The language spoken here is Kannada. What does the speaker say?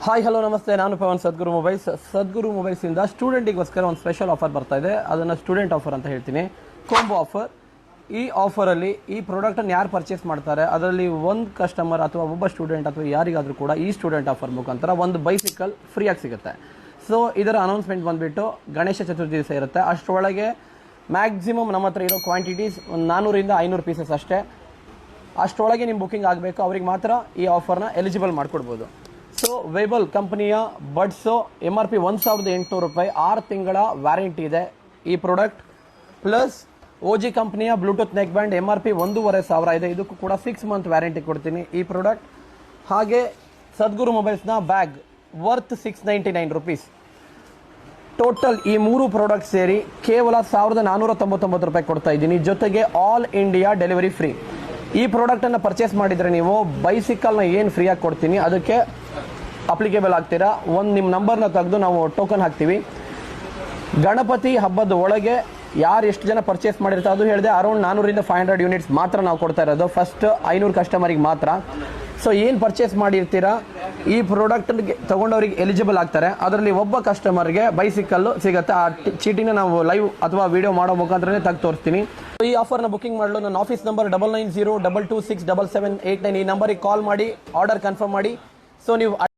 ಹಾಯ್ ಹಲೋ ನಮಸ್ತೆ, ನಾನು ಪವನ್ ಸದ್ಗುರು ಮೊಬೈಲ್ಸ್. ಸದ್ಗುರು ಮೊಬೈಲ್ಸಿಂದ ಸ್ಟೂಡೆಂಟಿಗೋಸ್ಕರ ಒಂದು ಸ್ಪೆಷಲ್ ಆಫರ್ ಬರ್ತಾ ಇದೆ. ಅದನ್ನು ಸ್ಟೂಡೆಂಟ್ ಆಫರ್ ಅಂತ ಹೇಳ್ತೀನಿ, ಕಾಂಬೋ ಆಫರ್. ಈ ಆಫರಲ್ಲಿ ಈ ಪ್ರಾಡಕ್ಟನ್ನು ಯಾರು ಪರ್ಚೇಸ್ ಮಾಡ್ತಾರೆ ಅದರಲ್ಲಿ ಒಂದು ಕಸ್ಟಮರ್ ಅಥವಾ ಒಬ್ಬ ಸ್ಟೂಡೆಂಟ್ ಅಥವಾ ಯಾರಿಗಾದರೂ ಕೂಡ ಈ ಸ್ಟೂಡೆಂಟ್ ಆಫರ್ ಮುಖಾಂತರ ಒಂದು ಬೈಸಿಕಲ್ ಫ್ರೀಯಾಗಿ ಸಿಗುತ್ತೆ. ಸೊ ಇದರ ಅನೌನ್ಸ್ಮೆಂಟ್ ಬಂದುಬಿಟ್ಟು ಗಣೇಶ ಚತುರ್ಥಿ ದಿವಸ ಇರುತ್ತೆ. ಅಷ್ಟರೊಳಗೆ ಮ್ಯಾಕ್ಸಿಮಮ್ ನಮ್ಮ ಹತ್ರ ಇರೋ ಕ್ವಾಂಟಿಟೀಸ್ ಒಂದು 400 ರಿಂದ 500 ಪೀಸಸ್ ಅಷ್ಟೇ. ಅಷ್ಟರೊಳಗೆ ನಿಮ್ಮ ಬುಕ್ಕಿಂಗ್ ಆಗಬೇಕು, ಅವ್ರಿಗೆ ಮಾತ್ರ ಈ ಆಫರ್ನ ಎಲಿಜಿಬಲ್ ಮಾಡಿಕೊಡ್ಬೋದು. ಸೊ ವೇಬಲ್ ಕಂಪನಿಯ ಬಡ್ಸು MRP 1800 ರೂಪಾಯಿ, 6 ತಿಂಗಳ ವ್ಯಾರಂಟಿ ಇದೆ ಈ ಪ್ರಾಡಕ್ಟ್. ಪ್ಲಸ್ OG ಕಂಪನಿಯ ಬ್ಲೂಟೂತ್ ನೆಕ್ ಬ್ಯಾಂಡ್ MRP 1500 ಇದೆ, ಇದಕ್ಕೂ ಕೂಡ 6 ಮಂತ್ ವ್ಯಾರಂಟಿ ಕೊಡ್ತೀನಿ ಈ ಪ್ರಾಡಕ್ಟ್. ಹಾಗೆ ಸದ್ಗುರು ಮೊಬೈಲ್ಸ್ನ ಬ್ಯಾಗ್ ವರ್ತ್ 699 ರುಪೀಸ್. ಟೋಟಲ್ ಈ 3 ಪ್ರಾಡಕ್ಟ್ ಸೇರಿ ಕೇವಲ 1499 ರೂಪಾಯಿ ಕೊಡ್ತಾ ಇದ್ದೀನಿ. ಜೊತೆಗೆ ಆಲ್ ಇಂಡಿಯಾ ಡೆಲಿವರಿ ಫ್ರೀ. ಈ ಪ್ರಾಡಕ್ಟನ್ನು ಪರ್ಚೇಸ್ ಮಾಡಿದರೆ ನೀವು ಬೈಸಿಕಲ್ನ ಏನು ಫ್ರೀಯಾಗಿ ಕೊಡ್ತೀನಿ ಅದಕ್ಕೆ ಅಪ್ಲಿಕೇಬಲ್ ಆಗ್ತೀರಾ. ನಿಮ್ಮ ನಂಬರ್ನ ತೆಗೆದು ನಾವು ಟೋಕನ್ ಹಾಕ್ತೀವಿ. ಗಣಪತಿ ಹಬ್ಬದ ಒಳಗೆ ಯಾರು ಎಷ್ಟು ಜನ ಪರ್ಚೇಸ್ ಮಾಡಿರ್ತಾರೆ ಅದು ಹೇಳಿದೆ, ಅರೌಂಡ್ 400 ರಿಂದ 500 ಯೂನಿಟ್ಸ್ ಮಾತ್ರ ನಾವು ಕೊಡ್ತಾ ಇರೋದು, ಫಸ್ಟ್ 500 ಕಸ್ಟಮರಿಗೆ ಮಾತ್ರ. ಸೊ ಏನು ಪರ್ಚೇಸ್ ಮಾಡಿರ್ತೀರಾ ಈ ಪ್ರಾಡಕ್ಟ್ಗೆ ತೊಗೊಂಡವ್ರಿಗೆ ಎಲಿಜಿಬಲ್ ಆಗ್ತಾರೆ. ಅದರಲ್ಲಿ ಒಬ್ಬ ಕಸ್ಟಮರ್ಗೆ ಬೈಸಿಕಲ್ಲು ಸಿಗುತ್ತೆ. ಆ ಚೀಟಿನ ನಾವು ಲೈವ್ ಅಥವಾ ವಿಡಿಯೋ ಮಾಡೋ ಮುಖಾಂತರನೇ ತೆಗೆದು ತೋರಿಸ್ತೀನಿ. ಈ ಆಫರ್ನ ಬುಕಿಂಗ್ ಮಾಡಲು ನನ್ನ ಆಫೀಸ್ ನಂಬರ್ 9902267789 ಈ ನಂಬರಿಗೆ ಕಾಲ್ ಮಾಡಿ ಆರ್ಡರ್ ಕನ್ಫರ್ಮ್ ಮಾಡಿ. ಸೊ ನೀವು